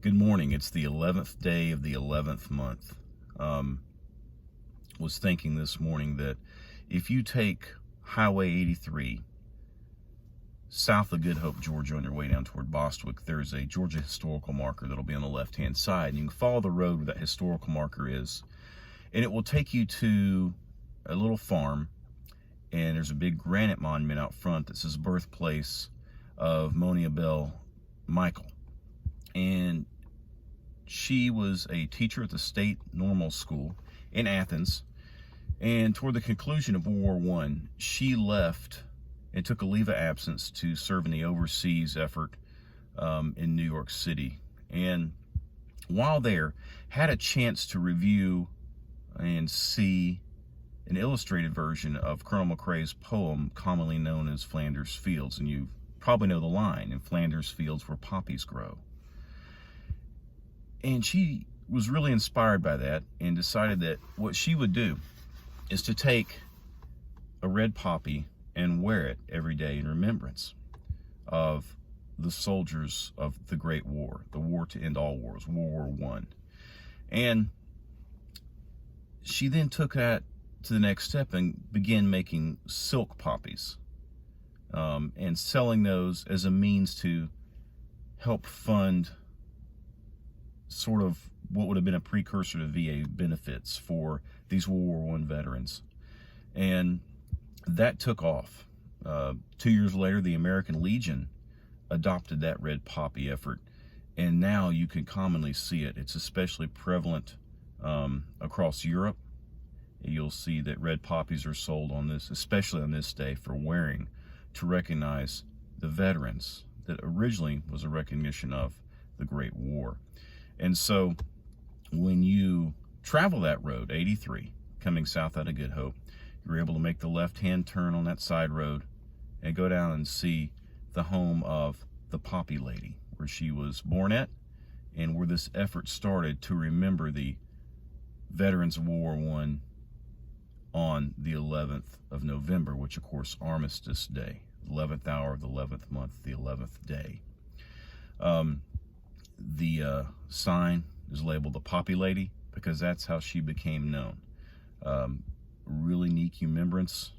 Good morning. It's the 11th day of the 11th month. Was thinking this morning that if you take Highway 83 south of Good Hope, Georgia, on your way down toward Bostwick, there's a Georgia historical marker that'll be on the left-hand side. And you can follow the road where that historical marker is, and it will take you to a little farm, and there's a big granite monument out front that says birthplace of Monia Bell Michael. And she was a teacher at the state normal school in Athens, and toward the conclusion of World War I, she left and took a leave of absence to serve in the overseas effort in New York City. And while there, had a chance to review and see an illustrated version of Colonel McRae's poem, commonly known as Flanders Fields. And you probably know the line, "In Flanders Fields where poppies grow." And she was really inspired by that and decided that what she would do is to take a red poppy and wear it every day in remembrance of the soldiers of the Great War, the war to end all wars, World War I. And she then took that to the next step and began making silk poppies and selling those as a means to help fund sort of what would have been a precursor to VA benefits for these World War I veterans. And that took off. 2 years later, the American Legion adopted that red poppy effort, and now you can commonly see it. It's especially prevalent across Europe. You'll see that red poppies are sold on this, especially on this day, for wearing to recognize the veterans that originally was a recognition of the Great War. And so when you travel that road, 83, coming south out of Good Hope, you're able to make the left-hand turn on that side road and go down and see the home of the Poppy Lady, where she was born at, and where this effort started to remember the veterans of World War I on the 11th of November, which of course Armistice Day, 11th hour of the 11th month, the 11th day. The sign is labeled the Poppy Lady because that's how she became known. Really neat remembrance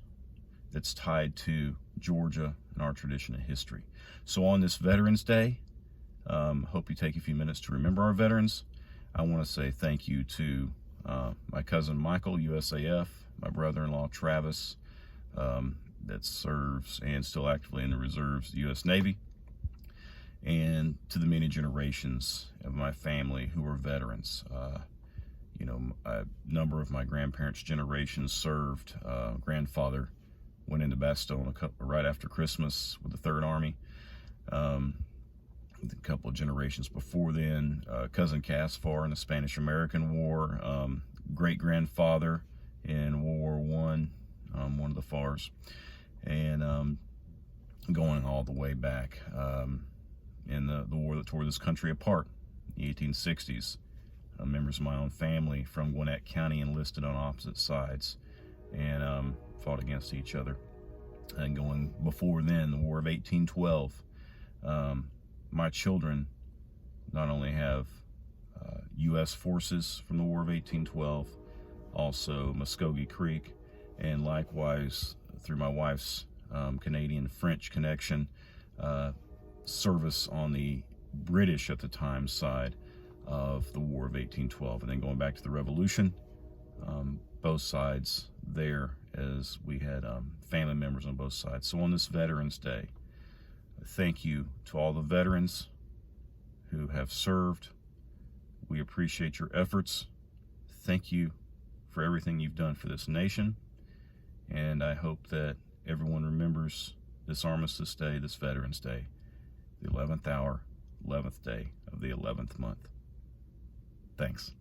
that's tied to Georgia and our tradition and history. So on this Veterans Day, hope you take a few minutes to remember our veterans. I want to say thank you to my cousin Michael, USAF, my brother-in-law Travis, that serves and still actively in the reserves, the U.S. Navy, and to the many generations of my family who are veterans. A number of my grandparents' generations served. Grandfather went into Bastogne right after Christmas with the Third Army. A couple of generations before then, cousin Caspar in the Spanish-American War, great-grandfather in World War I, one of the FARs, and going all the way back in the war that tore this country apart, the 1860s. Members of my own family from Gwinnett County enlisted on opposite sides and fought against each other. And going before then, the War of 1812, my children not only have U.S. forces from the War of 1812, also Muskogee Creek, and likewise through my wife's Canadian-French connection, service on the British at the time side of the War of 1812, and then going back to the Revolution, both sides there, as we had family members on both sides. So on this Veterans Day, thank you to all the veterans who have served. We appreciate your efforts. Thank you for everything you've done for this nation, and I hope that everyone remembers this Armistice Day, this Veterans Day, the 11th hour, 11th day of the 11th month. Thanks.